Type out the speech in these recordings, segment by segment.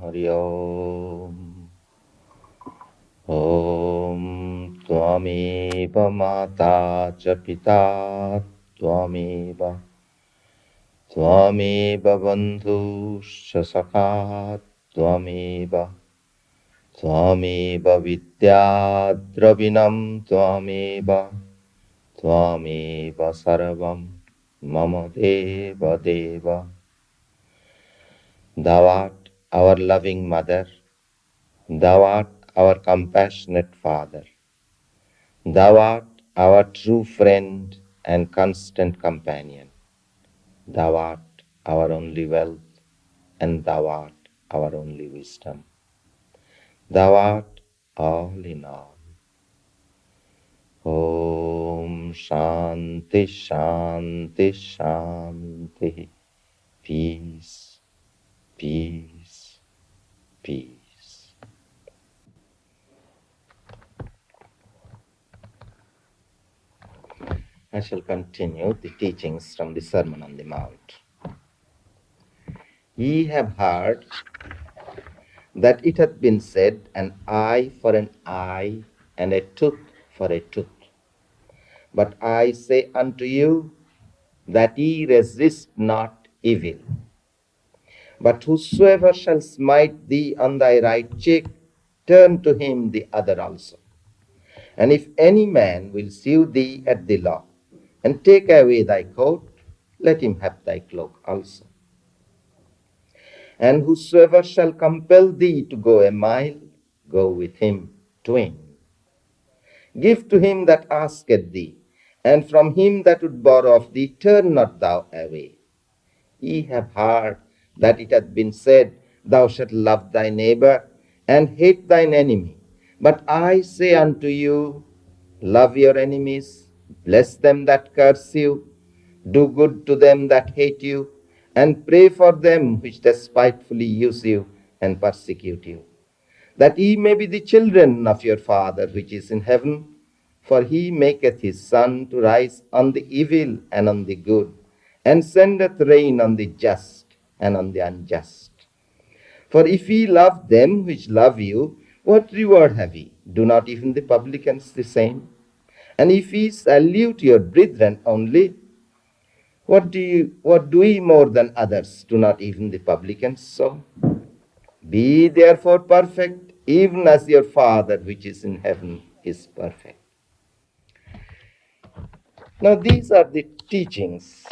Hari Om. Om Tvameva Mata Cha Pita Tvameva Tvameva Bandhuscha Sakha Tvameva Tvameva Vidya Dravinam Tvameva Tvameva Sarvam Mama Deva Deva. Thou art our loving mother, thou art our compassionate father, thou art our true friend and constant companion, thou art our only wealth, and thou art our only wisdom. Thou art all in all. Om Shanti Shanti Shanti. Peace, peace, peace. I shall continue the teachings from the Sermon on the Mount. Ye have heard that it hath been said, an eye for an eye, and a tooth for a tooth. But I say unto you, that ye resist not evil. But whosoever shall smite thee on thy right cheek, turn to him the other also. And if any man will sue thee at the law, and take away thy coat, let him have thy cloak also. And whosoever shall compel thee to go a mile, go with him twain. Give to him that asketh thee, and from him that would borrow of thee, turn not thou away. Ye have heard that it hath been said, thou shalt love thy neighbor, and hate thine enemy. But I say unto you, love your enemies, bless them that curse you, do good to them that hate you, and pray for them which despitefully use you and persecute you, that ye may be the children of your Father which is in heaven. For he maketh his sun to rise on the evil and on the good, and sendeth rain on the just and on the unjust. For if ye love them which love you, what reward have ye? Do not even the publicans the same? And if ye salute your brethren only, what do ye more than others? Do not even the publicans so? Be therefore perfect, even as your Father which is in heaven is perfect. Now these are the teachings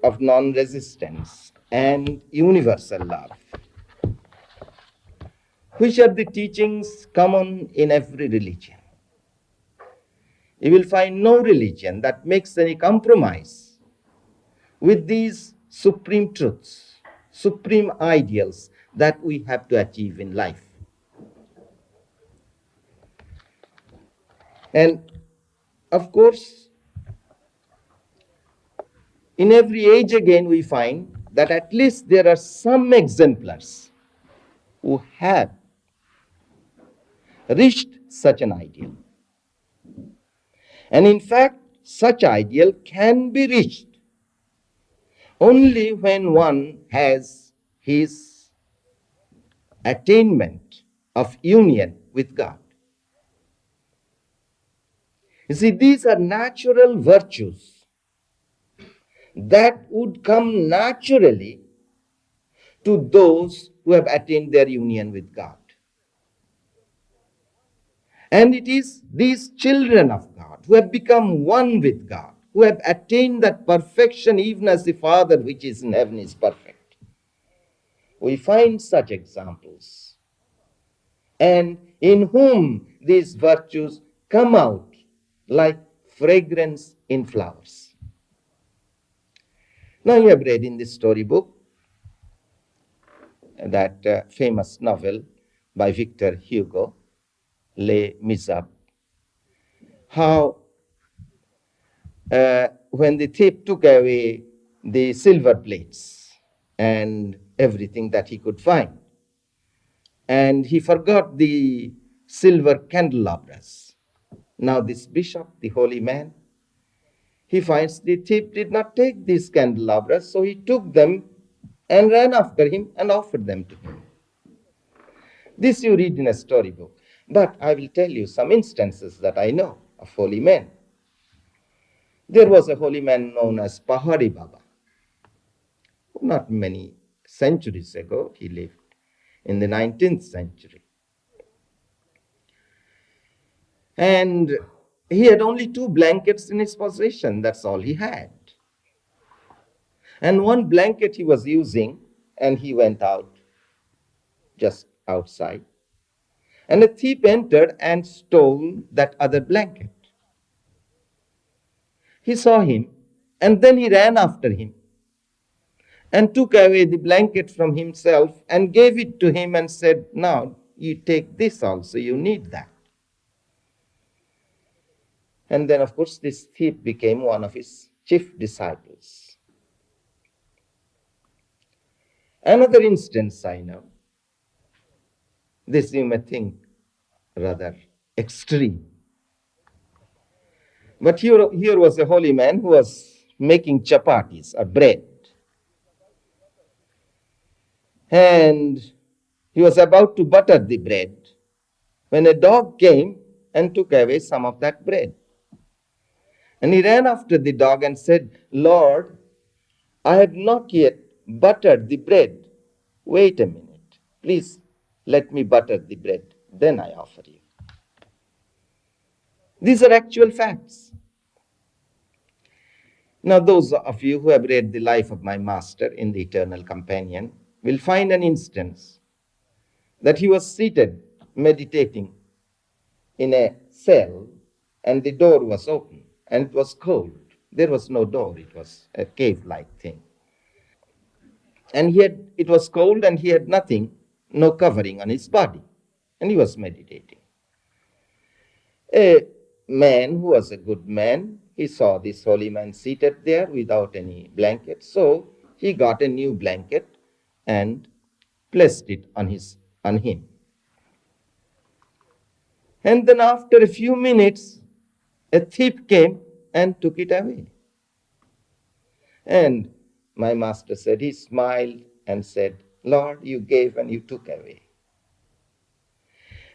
of non-resistance and universal love, which are the teachings common in every religion. You will find no religion that makes any compromise with these supreme truths, supreme ideals that we have to achieve in life. And of course, in every age again we find that at least there are some exemplars who have reached such an ideal. And in fact, such ideal can be reached only when one has his attainment of union with God. You see, these are natural virtues that would come naturally to those who have attained their union with God. And it is these children of God who have become one with God, who have attained that perfection even as the Father which is in heaven is perfect. We find such examples, and in whom these virtues come out like fragrance in flowers. Now you have read in this storybook that famous novel by Victor Hugo, Les Miserables, how when the thief took away the silver plates and everything that he could find, and he forgot the silver candelabras. Now this bishop, the holy man, he finds the thief did not take these candelabras, so he took them and ran after him and offered them to him. This you read in a storybook. But I will tell you some instances that I know of holy men. There was a holy man known as Pahari Baba. Not many centuries ago, he lived in the 19th century. And he had only 2 blankets in his possession. That's all he had. And one blanket he was using, and he went out, just outside. And a thief entered and stole that other blanket. He saw him, and then he ran after him and took away the blanket from himself and gave it to him and said, "Now you take this also, you need that." And then, of course, this thief became one of his chief disciples. Another instance I know, this you may think rather extreme. But here was a holy man who was making chapatis or bread. And he was about to butter the bread when a dog came and took away some of that bread. And he ran after the dog and said, "Lord, I have not yet buttered the bread. Wait a minute. Please let me butter the bread. Then I offer you." These are actual facts. Now, those of you who have read the life of my master in the Eternal Companion will find an instance that he was seated meditating in a cell and the door was open and it was cold. There was no door, it was a cave-like thing. And it was cold and he had nothing, no covering on his body. And he was meditating. A man who was a good man, he saw this holy man seated there without any blanket. So he got a new blanket and placed it on him. And then after a few minutes, a thief came and took it away. And my master said, he smiled and said, "Lord, you gave and you took away."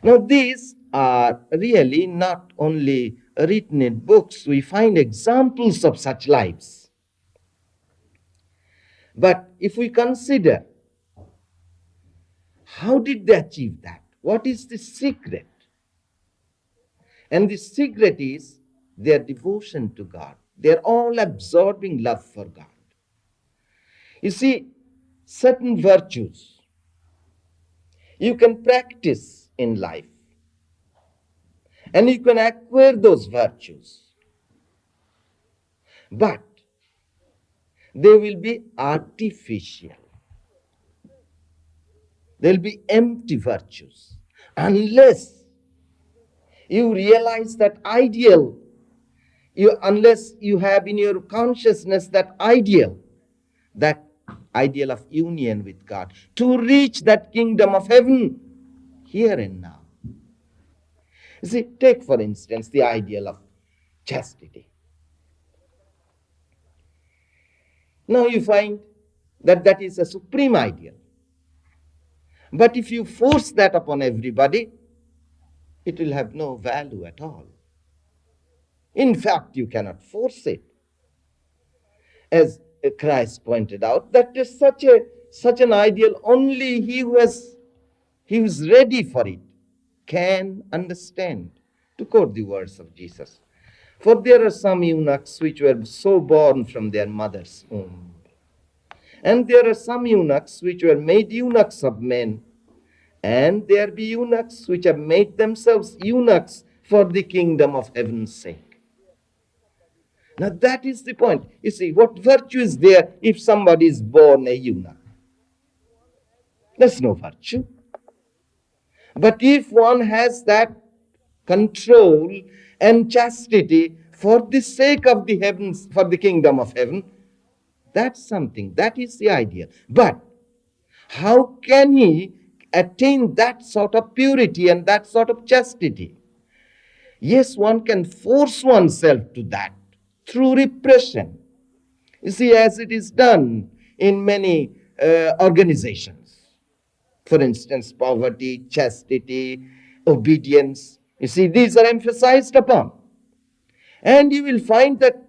Now, these are really not only written in books, we find examples of such lives. But if we consider, how did they achieve that? What is the secret? And the secret is their devotion to God, their all-absorbing love for God. You see, certain virtues you can practice in life, and you can acquire those virtues, but they will be artificial. They'll be empty virtues unless you realize that ideal, unless you have in your consciousness that ideal of union with God, to reach that kingdom of heaven here and now. You see, take for instance the ideal of chastity. Now you find that is a supreme ideal. But if you force that upon everybody, it will have no value at all. In fact, you cannot force it. As Christ pointed out, that is such an ideal, only he who is ready for it can understand. To quote the words of Jesus, "For there are some eunuchs which were so born from their mother's womb, and there are some eunuchs which were made eunuchs of men, and there be eunuchs which have made themselves eunuchs for the kingdom of heaven's sake." Now that is the point. You see, what virtue is there if somebody is born a eunuch? There's no virtue. But if one has that control and chastity for the sake of the heavens, for the kingdom of heaven, that's something, that is the ideal. But how can he attain that sort of purity and that sort of chastity? Yes, one can force oneself to that through repression. You see, as it is done in many organizations. For instance, poverty, chastity, obedience. You see, these are emphasized upon. And you will find that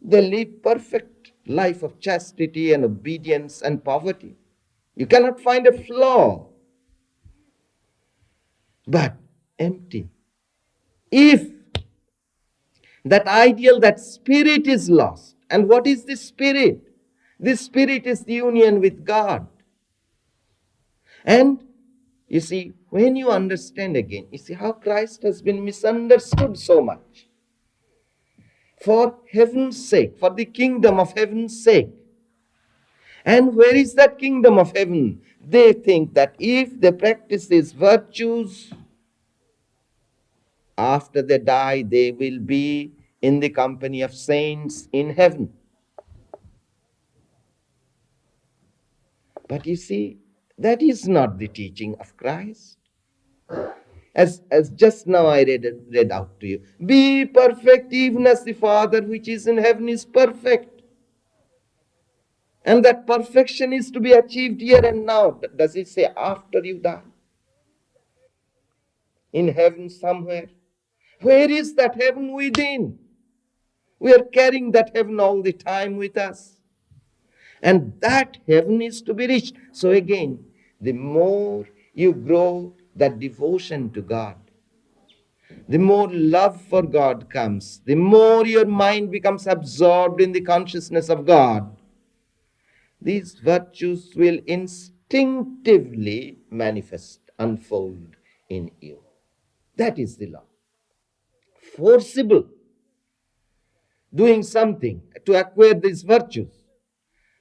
they live perfect life of chastity and obedience and poverty. You cannot find a flaw, but empty. If that ideal, that spirit is lost, and what is this spirit? This spirit is the union with God. And you see, when you understand again, you see how Christ has been misunderstood so much. For heaven's sake, for the kingdom of heaven's sake. And where is that kingdom of heaven? They think that if they practice these virtues, after they die, they will be in the company of saints in heaven. But you see, that is not the teaching of Christ. As just now I read out to you. Be perfect even as the Father which is in heaven is perfect. And that perfection is to be achieved here and now. Does it say after you die? In heaven somewhere. Where is that heaven within? We are carrying that heaven all the time with us. And that heaven is to be reached. So again, the more you grow that devotion to God, the more love for God comes, the more your mind becomes absorbed in the consciousness of God, these virtues will instinctively manifest, unfold in you. That is the law. Forcible doing something to acquire these virtues,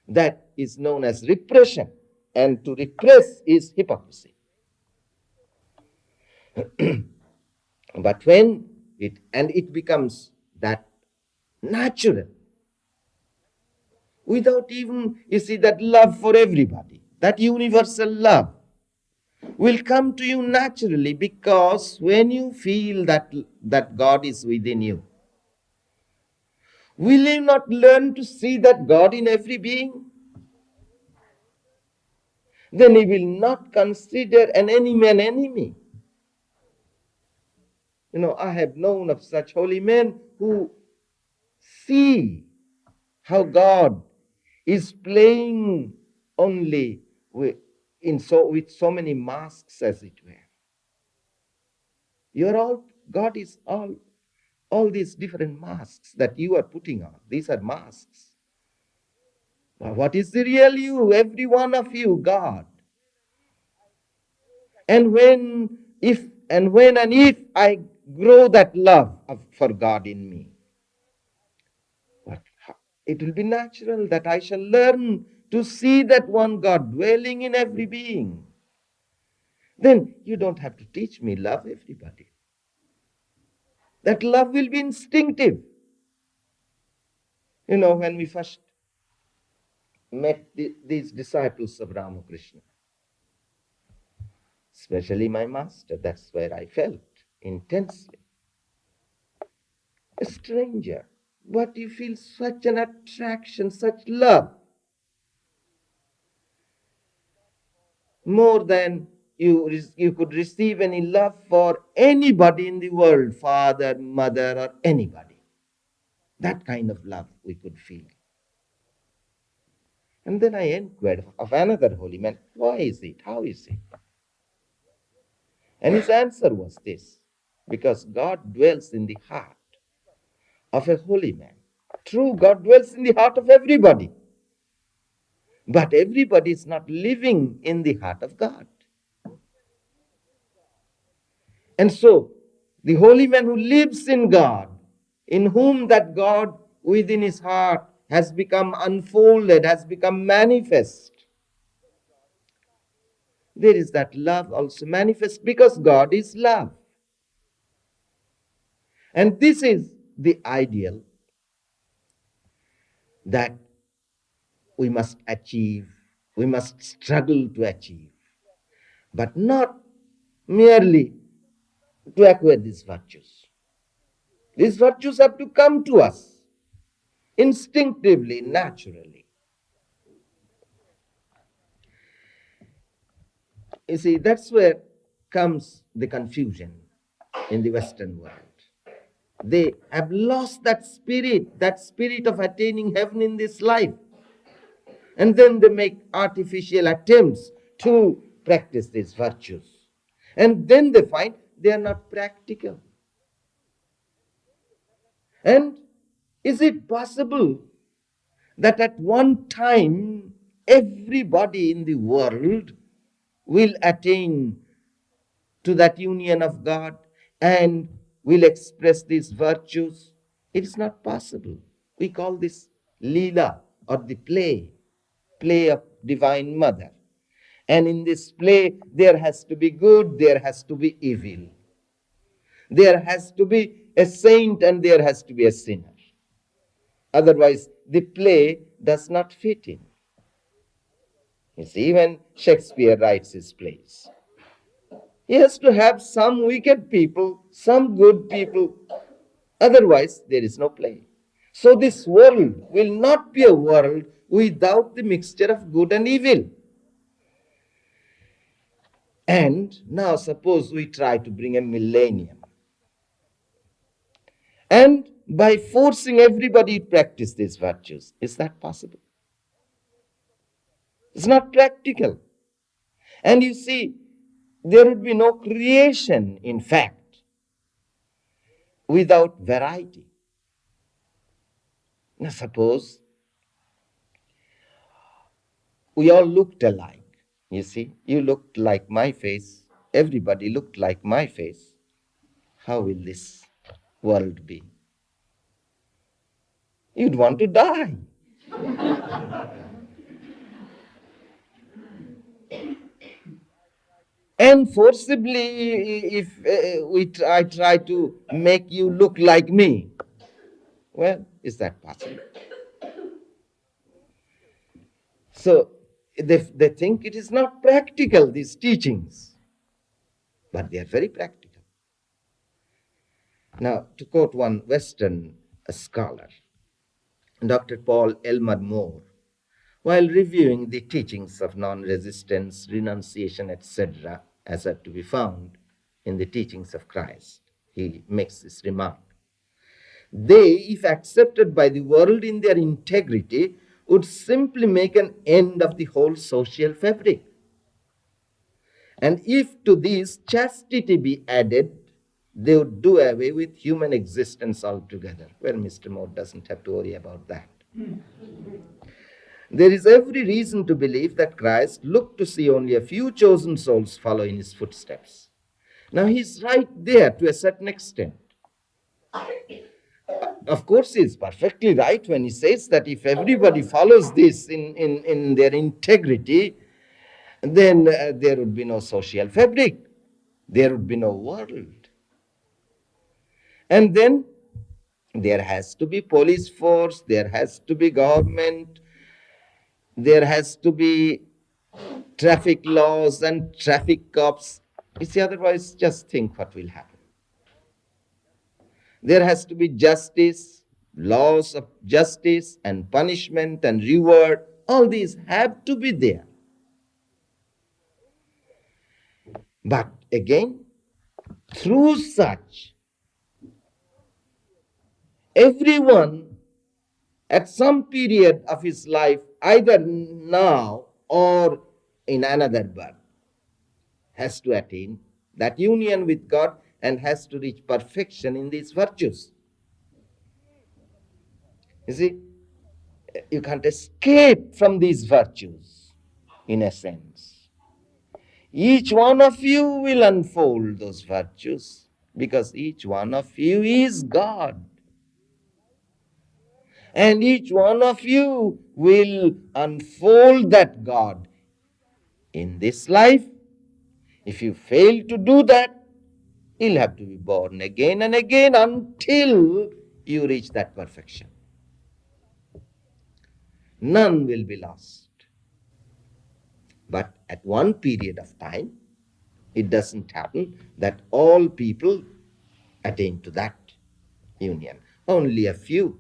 that is known as repression. And to repress is hypocrisy. But when it becomes that natural, without even, you see, that love for everybody, that universal love will come to you naturally, because when you feel that God is within you, will you not learn to see that God in every being? Then he will not consider an enemy an enemy. You know, I have known of such holy men who see how God is playing only with so many masks, as it were. God is all these different masks that you are putting on. These are masks. But what is the real you? Every one of you, God. And when and if I grow that love for God in me, what, it will be natural that I shall learn to see that one God dwelling in every being. Then you don't have to teach me, love everybody. That love will be instinctive. You know, when we first met these disciples of Ramakrishna, especially my master, that's where I felt intensely. A stranger, but you feel such an attraction, such love, more than you could receive any love for anybody in the world, father, mother, or anybody. That kind of love we could feel. And then I inquired of another holy man, why is it? How is it? And his answer was this: because God dwells in the heart of a holy man. True, God dwells in the heart of everybody. But everybody is not living in the heart of God. And so, the holy man who lives in God, in whom that God within his heart has become unfolded, has become manifest, there is that love also manifest, because God is love. And this is the ideal that we must achieve, we must struggle to achieve, but not merely to acquire these virtues. These virtues have to come to us instinctively, naturally. You see, that's where comes the confusion in the Western world. They have lost that spirit of attaining heaven in this life. And then they make artificial attempts to practice these virtues. And then they find they are not practical. And is it possible that at one time everybody in the world will attain to that union of God and will express these virtues? It is not possible. We call this Leela, or the play of Divine Mother. And in this play, there has to be good, there has to be evil. There has to be a saint and there has to be a sinner. Otherwise, the play does not fit in. You see, when Shakespeare writes his plays, he has to have some wicked people, some good people. Otherwise, there is no play. So this world will not be a world without the mixture of good and evil. And now suppose we try to bring a millennium. And by forcing everybody to practice these virtues, is that possible? It's not practical. And you see, there would be no creation, in fact, without variety. Now suppose we all looked alike. You see, you looked like my face, everybody looked like my face. How will this world be? You'd want to die. And forcibly, if I try to make you look like me, well, is that possible? So they think it is not practical, these teachings, but they are very practical. Now, to quote one Western scholar, Dr. Paul Elmer Moore, while reviewing the teachings of non-resistance, renunciation, etc., as are to be found in the teachings of Christ, he makes this remark. They, if accepted by the world in their integrity, would simply make an end of the whole social fabric. And if to this chastity be added, they would do away with human existence altogether. Well, Mr. Moore doesn't have to worry about that. There is every reason to believe that Christ looked to see only a few chosen souls follow in his footsteps. Now, he's right there to a certain extent. Of course, he's perfectly right when he says that if everybody follows this in their integrity, then there would be no social fabric. There would be no world. And then there has to be police force, there has to be government, there has to be traffic laws and traffic cops. You see, otherwise, just think what will happen. There has to be justice, laws of justice and punishment and reward. All these have to be there. But again, through such, everyone at some period of his life, either now or in another birth, has to attain that union with God and has to reach perfection in these virtues. You see, you can't escape from these virtues, in a sense. Each one of you will unfold those virtues because each one of you is God. And each one of you will unfold that God in this life. If you fail to do that, you'll have to be born again and again until you reach that perfection. None will be lost. But at one period of time, it doesn't happen that all people attain to that union. Only a few.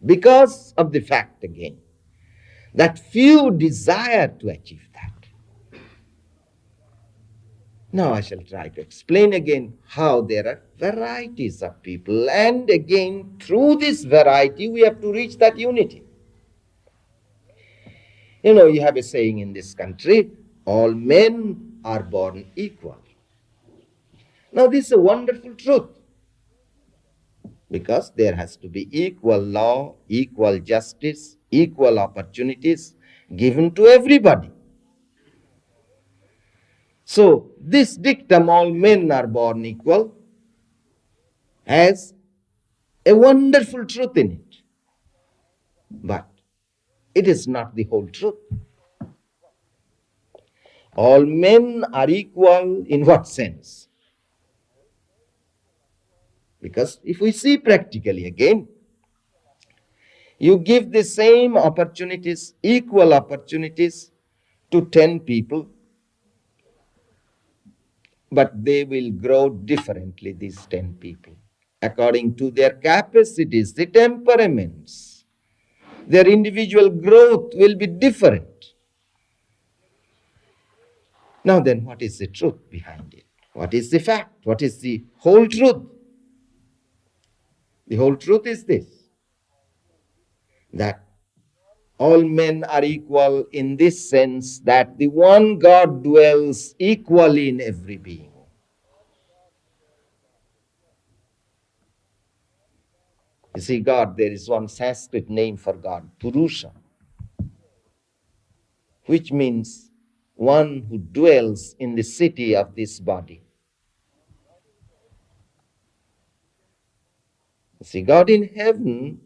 Because of the fact again that few desire to achieve that. Now I shall try to explain again how there are varieties of people, and again through this variety we have to reach that unity. You know, you have a saying in this country, all men are born equal. Now this is a wonderful truth, because there has to be equal law, equal justice, equal opportunities given to everybody. So this dictum, all men are born equal, has a wonderful truth in it. But it is not the whole truth. All men are equal in what sense? Because if we see practically again, you give the same opportunities, equal opportunities to 10 people, but they will grow differently, these 10 people, according to their capacities, the temperaments. Their individual growth will be different. Now then, what is the truth behind it? What is the fact? What is the whole truth? The whole truth is this, that all men are equal in this sense that the one God dwells equally in every being. You see, God, there is one Sanskrit name for God, Purusha, which means one who dwells in the city of this body. You see, God in heaven,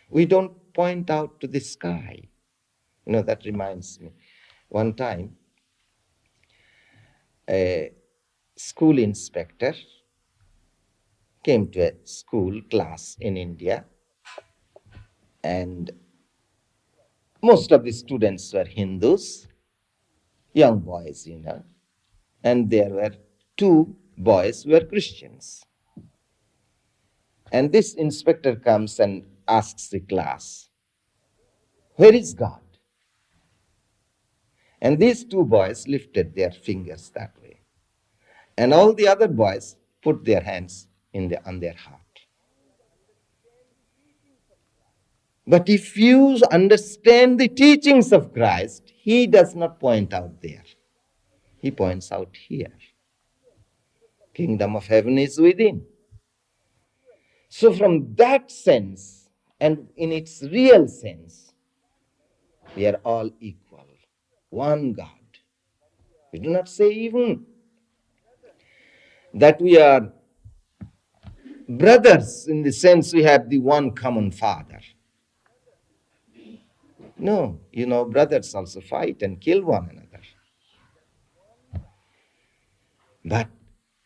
we don't point out to the sky. You know, that reminds me. One time, a school inspector came to a school class in India, and most of the students were Hindus, young boys, you know, and there were two boys who were Christians. And this inspector comes and asks the class, "Where is God?" And these two boys lifted their fingers that way. And all the other boys put their hands on their heart. But if you understand the teachings of Christ, he does not point out there. He points out here. Kingdom of heaven is within. So from that sense, and in its real sense, we are all equal. One God. We do not say even that we are brothers in the sense we have the one common Father. No, you know, brothers also fight and kill one another. But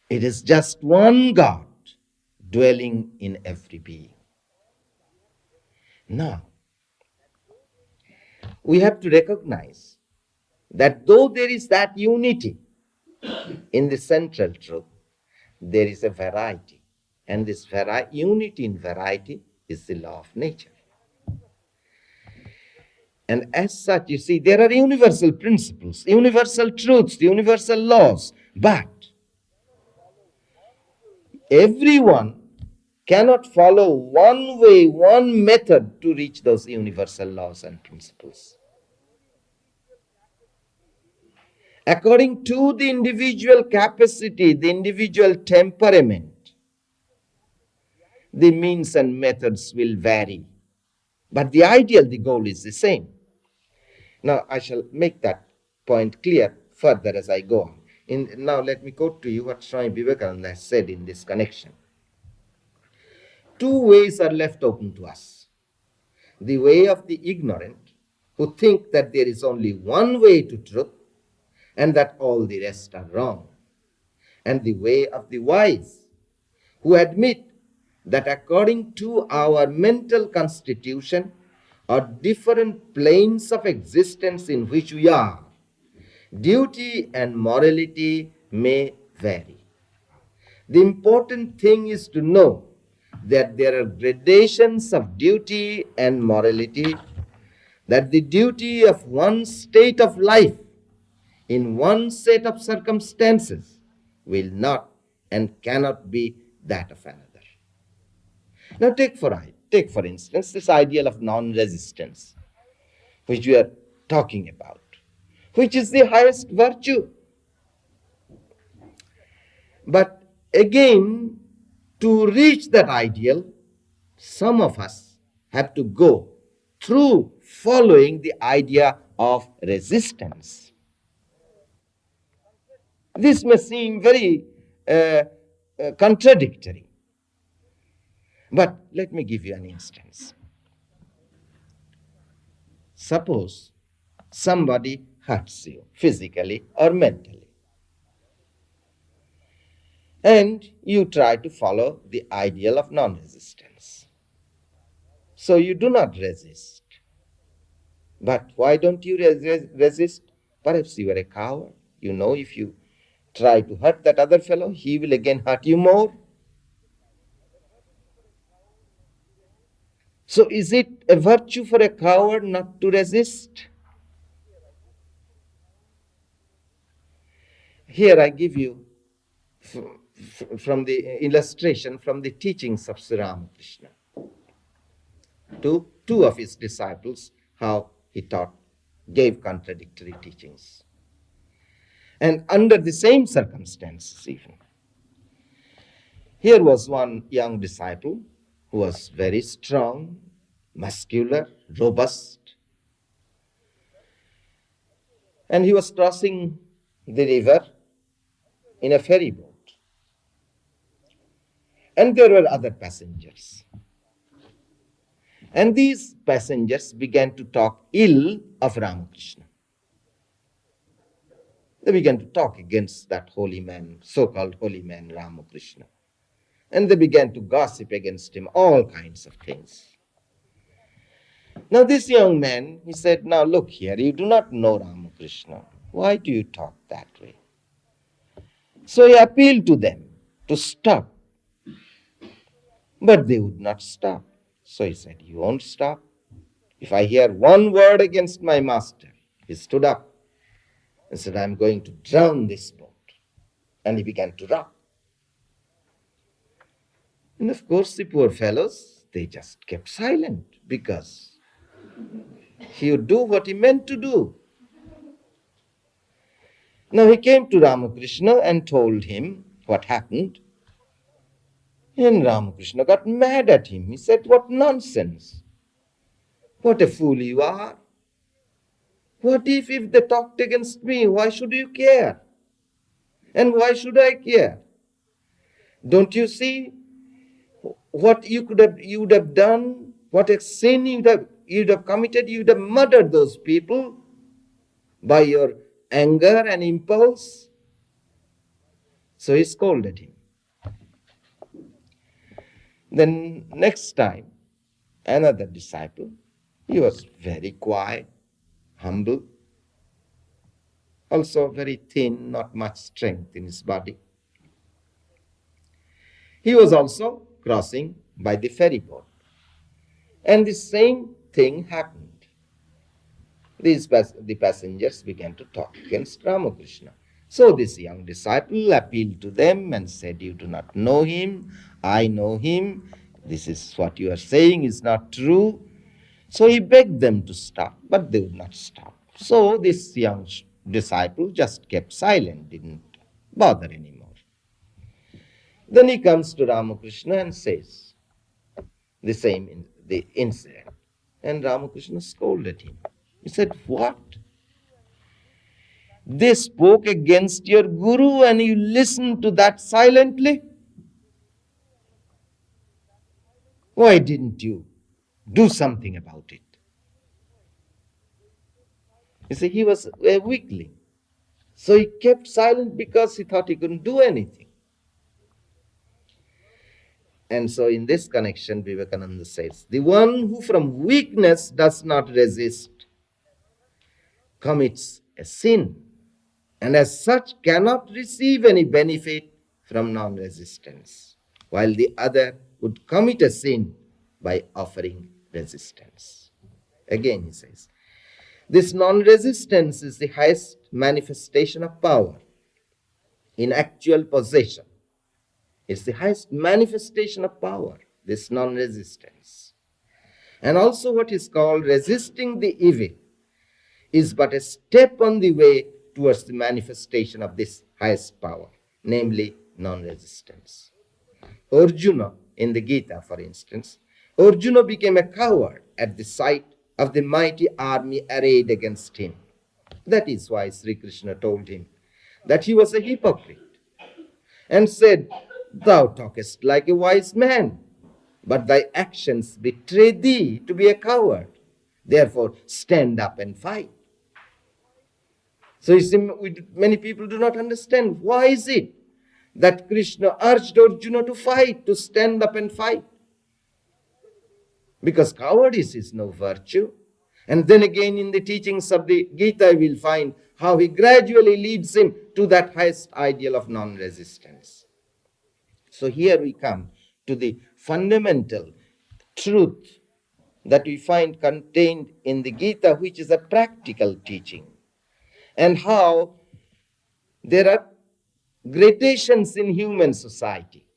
it is just one God dwelling in every being. Now, we have to recognize that though there is that unity in the central truth, there is a variety. And this unity in variety is the law of nature. And as such, you see, there are universal principles, universal truths, universal laws, but everyone cannot follow one way, one method to reach those universal laws and principles. According to the individual capacity, the individual temperament, the means and methods will vary. But the ideal, the goal is the same. Now, I shall make that point clear further as I go on. Now, let me quote to you what Swami Vivekananda has said in this connection. Two ways are left open to us. The way of the ignorant, who think that there is only one way to truth and that all the rest are wrong. And the way of the wise, who admit that according to our mental constitution or different planes of existence in which we are, duty and morality may vary. The important thing is to know that there are gradations of duty and morality, that the duty of one state of life in one set of circumstances will not and cannot be that of another. Now take for instance this ideal of non-resistance, which we are talking about, which is the highest virtue. But again, to reach that ideal, some of us have to go through following the idea of resistance. This may seem very contradictory, but let me give you an instance. Suppose somebody hurts you physically or mentally, and you try to follow the ideal of non-resistance. So you do not resist. But why don't you resist? Perhaps you are a coward. You know, if you try to hurt that other fellow, he will again hurt you more. So is it a virtue for a coward not to resist? Here I give you from the illustration from the teachings of Sri Ramakrishna to two of his disciples, how he gave contradictory teachings. And under the same circumstances even. Here was one young disciple who was very strong, muscular, robust. And he was crossing the river in a ferry boat. And there were other passengers. And these passengers began to talk ill of Ramakrishna. They began to talk against that holy man, so-called holy man Ramakrishna. And they began to gossip against him, all kinds of things. Now this young man, he said, now look here, you do not know Ramakrishna. Why do you talk that way? So he appealed to them to stop. But they would not stop. So he said, you won't stop? If I hear one word against my master, he stood up and said, I'm going to drown this boat. And he began to rock. And of course, the poor fellows, they just kept silent because he would do what he meant to do. Now he came to Ramakrishna and told him what happened. And Ramakrishna got mad at him. He said, what nonsense. What a fool you are. What if they talked against me? Why should you care? And why should I care? Don't you see what you would have done? What a sin you'd have committed? You'd have murdered those people by your anger and impulse. So he scolded him. Then next time, another disciple, he was very quiet, humble, also very thin, not much strength in his body. He was also crossing by the ferry boat. And the same thing happened. The passengers began to talk against Ramakrishna. So this young disciple appealed to them and said, you do not know him, I know him, this is what you are saying is not true. So he begged them to stop, but they would not stop. So this young disciple just kept silent, didn't bother anymore. Then he comes to Ramakrishna and says the incident. And Ramakrishna scolded him. He said, what? They spoke against your guru and you listened to that silently? Why didn't you do something about it? You see, he was a weakling. So he kept silent because he thought he couldn't do anything. And so in this connection, Vivekananda says, the one who from weakness does not resist commits a sin, and as such cannot receive any benefit from non-resistance, while the other would commit a sin by offering resistance. Again he says, this non-resistance is the highest manifestation of power. in actual possession. It's the highest manifestation of power, this non-resistance. And also what is called resisting the evil is but a step on the way towards the manifestation of this highest power, namely non-resistance. Arjuna, in the Gita, for instance, Arjuna became a coward at the sight of the mighty army arrayed against him. That is why Sri Krishna told him that he was a hypocrite and said, "Thou talkest like a wise man, but thy actions betray thee to be a coward. Therefore, stand up and fight." So you see, many people do not understand why is it that Krishna urged Arjuna to fight, to stand up and fight. Because cowardice is no virtue. And then again in the teachings of the Gita, we will find how he gradually leads him to that highest ideal of non-resistance. So here we come to the fundamental truth that we find contained in the Gita, which is a practical teaching, and how there are gradations in human society.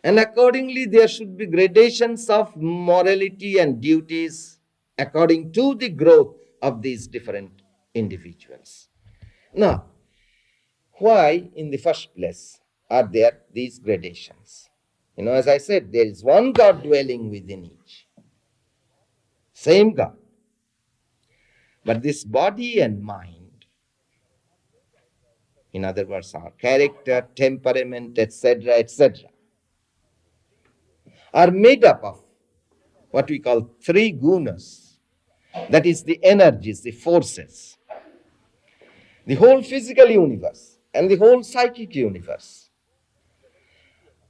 And accordingly, there should be gradations of morality and duties according to the growth of these different individuals. Now, why in the first place are there these gradations? As I said, there is one God dwelling within each. Same God. But this body and mind, in other words, our character, temperament, etc., are made up of what we call three gunas. That is the energies, the forces. The whole physical universe and the whole psychic universe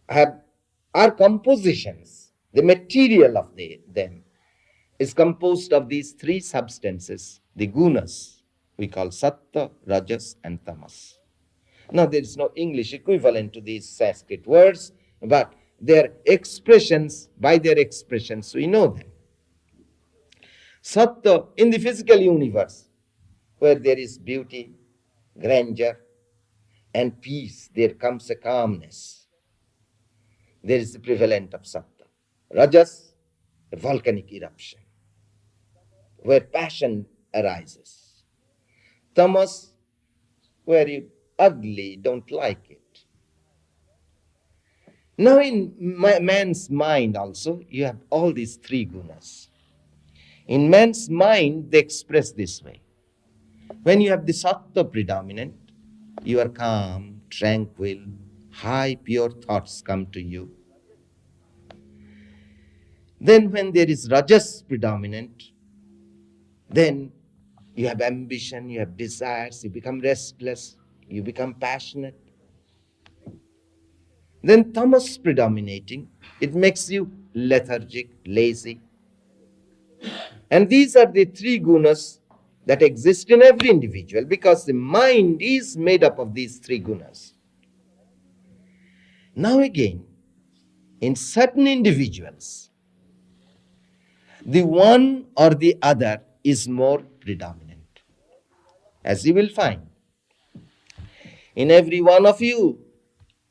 are compositions. The material of them is composed of these three substances, the gunas, we call sattva, rajas, and tamas. Now, there is no English equivalent to these Sanskrit words, but their expressions, by their expressions, we know them. Sattva, in the physical universe, where there is beauty, grandeur, and peace, there comes a calmness. There is the prevalent of sattva. Rajas, a volcanic eruption, where passion arises. Tamas, where you ugly, don't like it. Now in man's mind also, you have all these three gunas. In man's mind, they express this way. When you have the sattva predominant, you are calm, tranquil, high, pure thoughts come to you. Then when there is rajas predominant, then you have ambition, you have desires, you become restless, you become passionate. Then tamas predominating, it makes you lethargic, lazy. And these are the three gunas that exist in every individual, because the mind is made up of these three gunas. Now again, in certain individuals, the one or the other is more predominant. As you will find, in every one of you,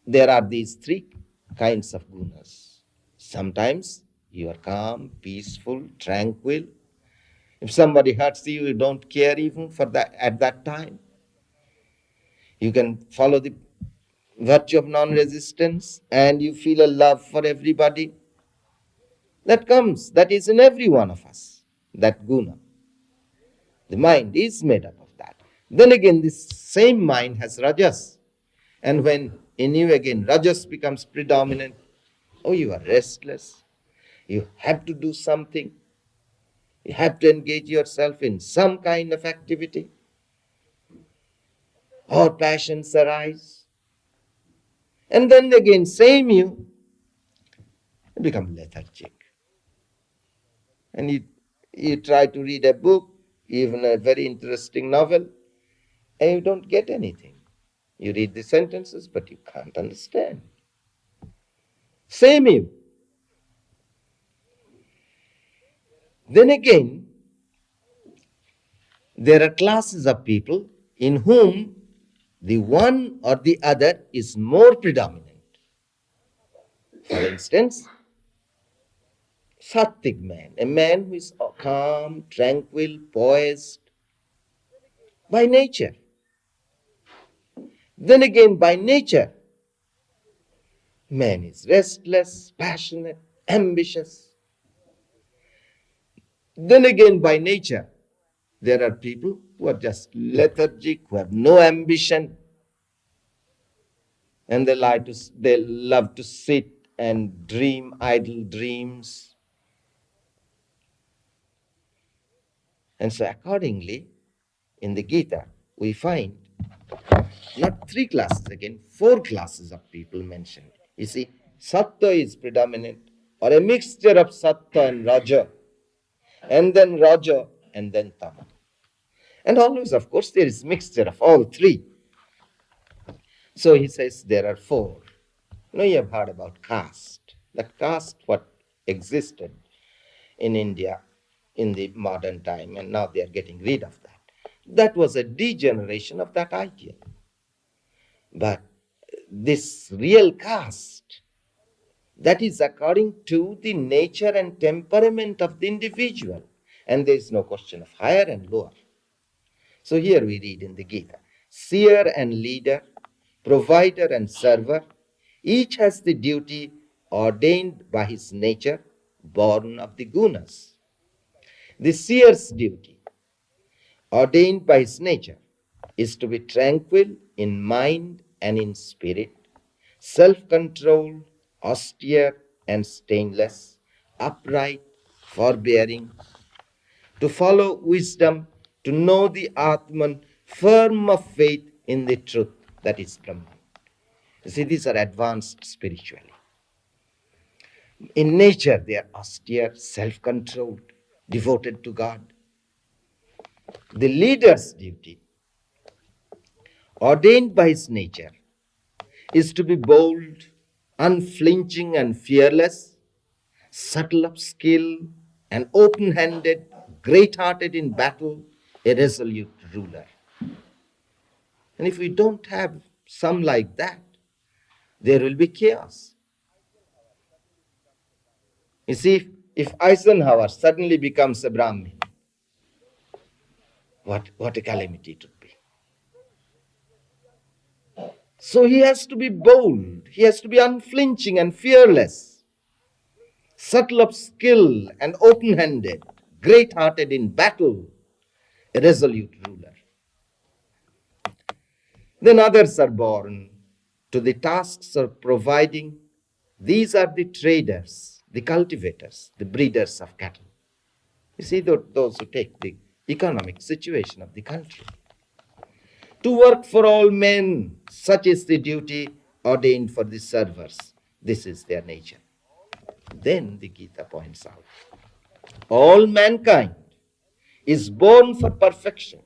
there are these three kinds of gunas. Sometimes you are calm, peaceful, tranquil. If somebody hurts you, you don't care even for that at that time. You can follow the virtue of non-resistance and you feel a love for everybody. That is in every one of us, that guna. The mind is made up of that. Then again, this same mind has rajas. And when in you again rajas becomes predominant, you are restless. You have to do something. You have to engage yourself in some kind of activity. Or passions arise. And then again, same you become lethargic. And you try to read a book, even a very interesting novel, and you don't get anything. You read the sentences, but you can't understand. Same you. Then again, there are classes of people in whom the one or the other is more predominant. For instance, Sattvic man, a man who is calm, tranquil, poised by nature. Then again, by nature, man is restless, passionate, ambitious. Then again, by nature, there are people who are just lethargic, who have no ambition, and they love to sit and dream idle dreams. And so accordingly, in the Gita, we find not three classes again, four classes of people mentioned. You see, Sattva is predominant, or a mixture of Sattva and Raja, and then Raja, and then Tama. And always, of course, there is mixture of all three. So he says there are four. You have heard about caste. That caste, what existed in India in the modern time, and now they are getting rid of that. That was a degeneration of that idea. But this real caste, that is according to the nature and temperament of the individual. And there is no question of higher and lower. So here we read in the Gita, seer and leader, provider and server, each has the duty ordained by his nature, born of the gunas. The seer's duty, ordained by his nature, is to be tranquil in mind and in spirit, self-controlled, austere and stainless, upright, forbearing, to follow wisdom, to know the Atman, firm of faith in the truth that is Brahman. You see, these are advanced spiritually. In nature, they are austere, self-controlled, devoted to God. The leader's duty, ordained by his nature, is to be bold, unflinching and fearless, subtle of skill and open-handed, great-hearted in battle, a resolute ruler. And if we don't have some like that, there will be chaos. You see, if Eisenhower suddenly becomes a Brahmin, what a calamity it would be. So he has to be bold, he has to be unflinching and fearless, subtle of skill and open-handed, great-hearted in battle, a resolute ruler. Then others are born to the tasks of providing. These are the traders, the cultivators, the breeders of cattle. You see, those who take the economic situation of the country. To work for all men, such is the duty ordained for the servers. This is their nature. Then the Gita points out, all mankind is born for perfection,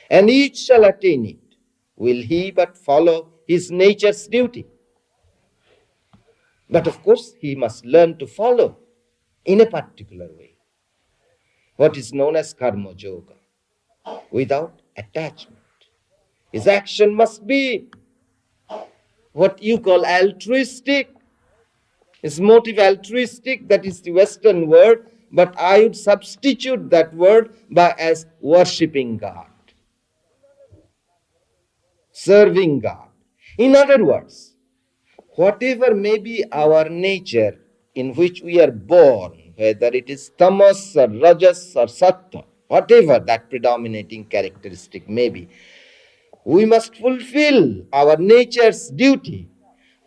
and each shall attain it, will he but follow his nature's duty. But of course, he must learn to follow in a particular way, what is known as karma yoga, without attachment. His action must be what you call altruistic. His motive altruistic, that is the Western word, but I would substitute that word by as worshipping God, serving God. In other words, whatever may be our nature in which we are born, whether it is tamas or rajas or sattva, whatever that predominating characteristic may be, we must fulfill our nature's duty,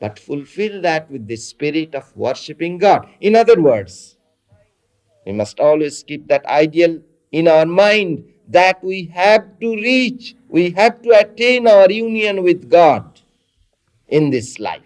but fulfill that with the spirit of worshipping God. In other words, we must always keep that ideal in our mind that we have to reach, we have to attain our union with God in this life.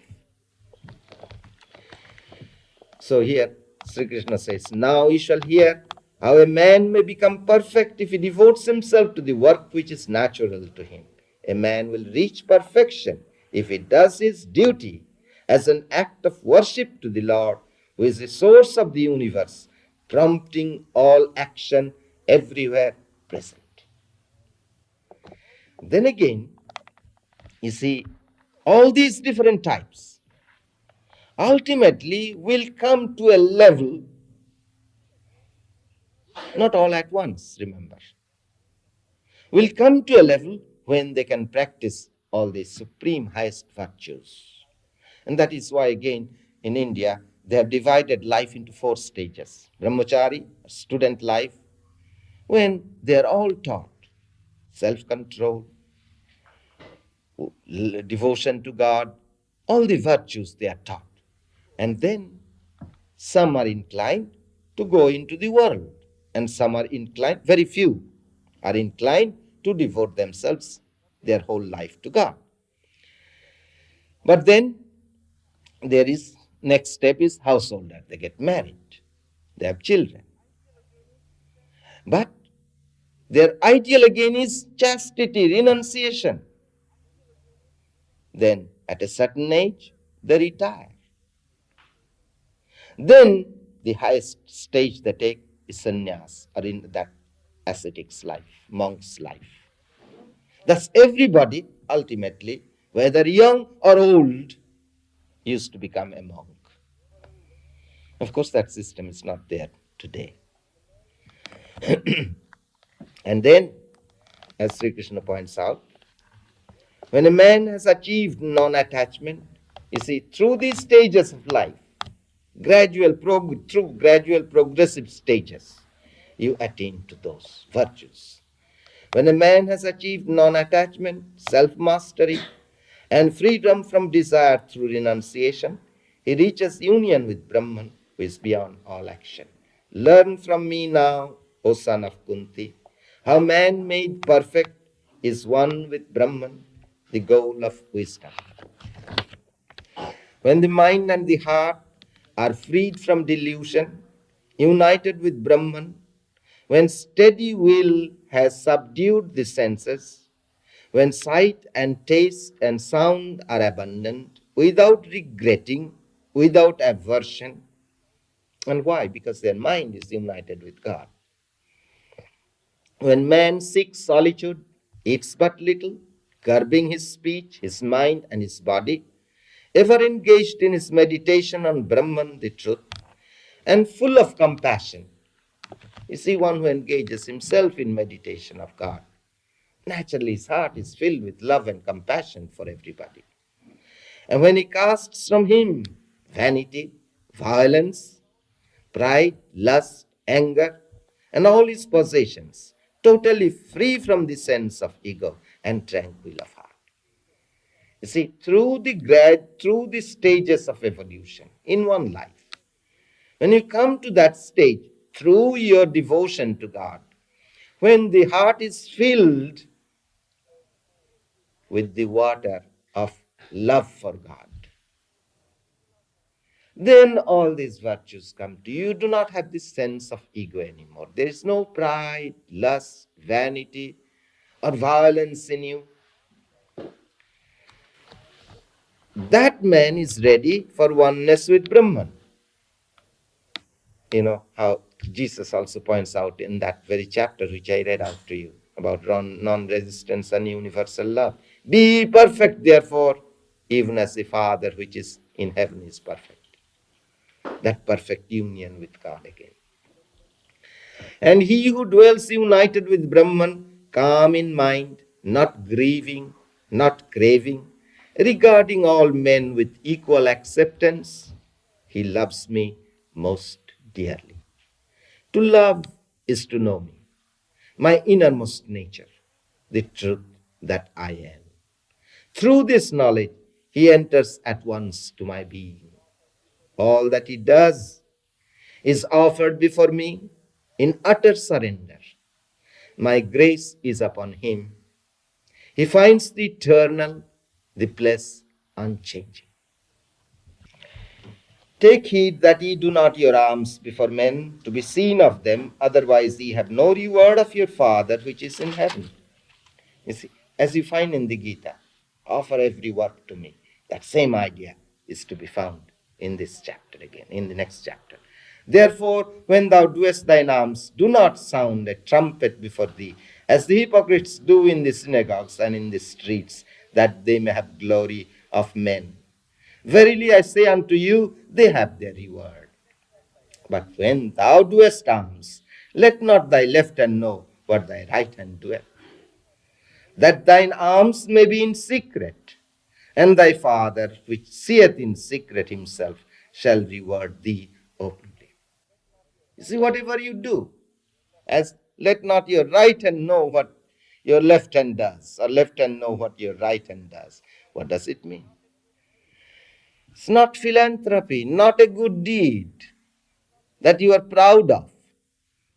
So here, Sri Krishna says, now you shall hear how a man may become perfect if he devotes himself to the work which is natural to him. A man will reach perfection if he does his duty as an act of worship to the Lord, who is the source of the universe, prompting all action everywhere present. Then again, You see, all these different types ultimately will come to a level, not all at once, remember, will come to a level when they can practice all these supreme highest virtues. And that is why, again, in India, they have divided life into 4 stages. Brahmachari, student life, when they are all taught self-control, devotion to God, all the virtues they are taught. And then some are inclined to go into the world, and some are inclined, very few are inclined to devote themselves their whole life to God. But then there is next step is householder. They get married, they have children. But their ideal again is chastity, renunciation. Then at a certain age, they retire. Then the highest stage they take is sannyas, or in that ascetic's life, monk's life. Thus everybody ultimately, whether young or old, used to become a monk. Of course, that system is not there today. And then, as Sri Krishna points out, when a man has achieved non-attachment, you see, through these stages of life, through gradual progressive stages, you attain to those virtues. When a man has achieved non-attachment, self-mastery, and freedom from desire through renunciation, he reaches union with Brahman, who is beyond all action. Learn from me now, O son of Kunti, how man made perfect is one with Brahman, the goal of wisdom. When the mind and the heart are freed from delusion, united with Brahman, when steady will has subdued the senses, when sight and taste and sound are abundant, without regretting, without aversion. And why? Because their mind is united with God. When man seeks solitude, eats but little, curbing his speech, his mind, and his body, ever engaged in his meditation on Brahman, the truth, and full of compassion. You see, one who engages himself in meditation of God, naturally his heart is filled with love and compassion for everybody. And when he casts from him vanity, violence, pride, lust, anger, and all his possessions, totally free from the sense of ego and tranquil of heart. You see, through the stages of evolution in one life, when you come to that stage, through your devotion to God, when the heart is filled with the water of love for God, then all these virtues come to you. You do not have this sense of ego anymore. There is no pride, lust, vanity, or violence in you. That man is ready for oneness with Brahman. You know how Jesus also points out in that very chapter which I read out to you about non-resistance and universal love. Be perfect, therefore, even as the Father which is in heaven is perfect. That perfect union with God again. And he who dwells united with Brahman, calm in mind, not grieving, not craving, regarding all men with equal acceptance, he loves me most dearly. To love is to know me, my innermost nature, the truth that I am. Through this knowledge, he enters at once to my being. All that he does is offered before me in utter surrender. My grace is upon him. He finds the eternal, the bliss unchanging. Take heed that ye do not your alms before men to be seen of them, otherwise ye have no reward of your Father which is in heaven. You see, as you find in the Gita, offer every work to me. That same idea is to be found in this chapter again, in the next chapter. Therefore, when thou doest thine alms, do not sound a trumpet before thee, as the hypocrites do in the synagogues and in the streets, that they may have glory of men. Verily I say unto you, they have their reward. But when thou doest alms, let not thy left hand know what thy right hand doeth, that thine alms may be in secret, and thy Father, which seeth in secret himself, shall reward thee openly. You see, whatever you do, as let not your right hand know what your left hand does, or left hand know what your right hand does. What does it mean? It's not philanthropy, not a good deed that you are proud of,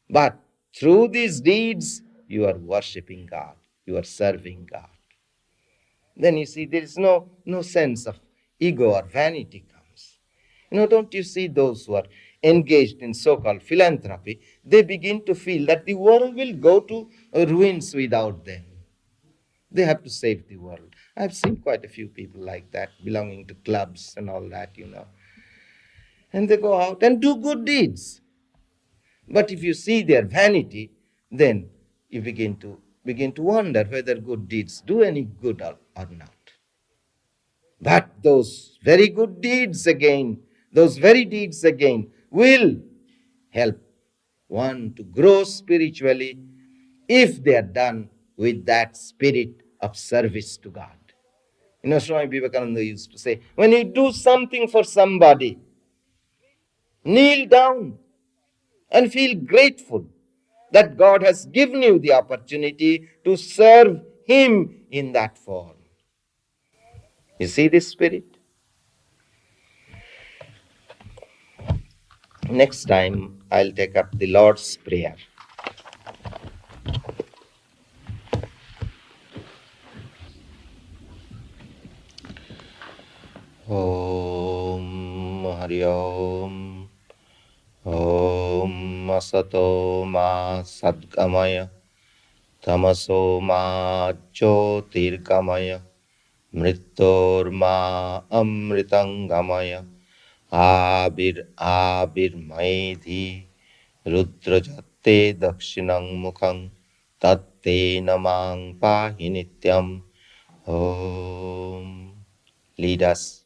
but through these deeds, you are worshipping God, you are serving God. Then you see there is no sense of ego or vanity comes. Don't you see those who are engaged in so-called philanthropy, they begin to feel that the world will go to ruins without them. They have to save the world. I've seen quite a few people like that, belonging to clubs and all that. And they go out and do good deeds. But if you see their vanity, then you begin to wonder whether good deeds do any good or not. But those very deeds again will help one to grow spiritually if they are done with that spirit of service to God. Swami Vivekananda used to say, when you do something for somebody, kneel down and feel grateful that God has given you the opportunity to serve Him in that form. You see this spirit? Next time, I'll take up the Lord's Prayer. Om Hari Om. Om Asato Ma Sadgamaya. Tamaso Ma Jyotirgamaya. Mrityorma Amritangamaya. Abir Maidhi. Rudrajatte Dakshinang Mukhang. Tatte Namang Pahi Nityam. Om. Lead us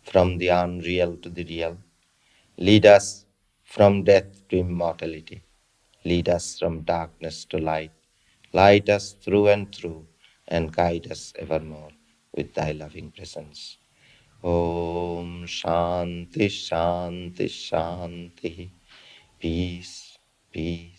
from the unreal to the real. Lead us from death to immortality. Lead us from darkness to light. Light us through and through, and guide us evermore with thy loving presence. Om Shanti Shanti Shanti. Peace, peace.